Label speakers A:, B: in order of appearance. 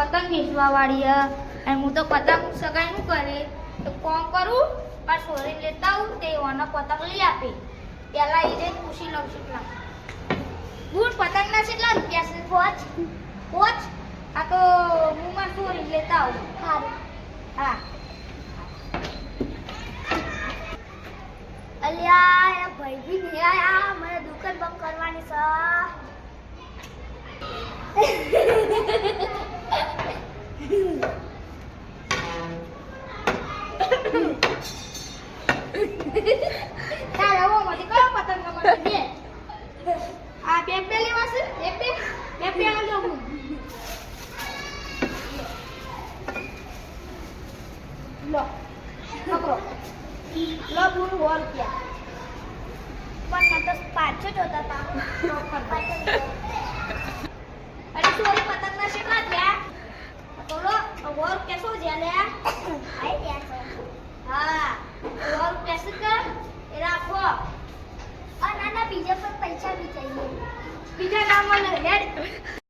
A: પતંગ વેચવા વાળી હે અને હું તો પતંગ સગાઈ નું કરે તો કોમ કરું પણ સોરી લેતા આવું તે ઓનો પતંગ લઈ આપે પેલા એ જઈને પૂછી લઉં કેટલા બૂટ પતંગ ના કેટલા રૂપિયા છે પોચ આ તો હું માં સોરી લેતા આવું સારું હા અલ્યા એ ભાઈ બી નહીં આયા મને દુકાન બંધ કરવાની છે તારા વો મને કયો પતંગ ગમે બે આ બે લેવા છે બે આલો હું લો પકડો લો બુર હોલ ક્યાં પણ મને તો પાછો જોતા હતા અરે સોરી પતંગ ના શેકા થયા તો લો હોલ કેસો જ્યા લે આઈ ગયા છે હા હોલ કેસે કર એ રાખો અને નાના બીજા પર પૈસા બી ચાહીએ બીજા નામ હેડ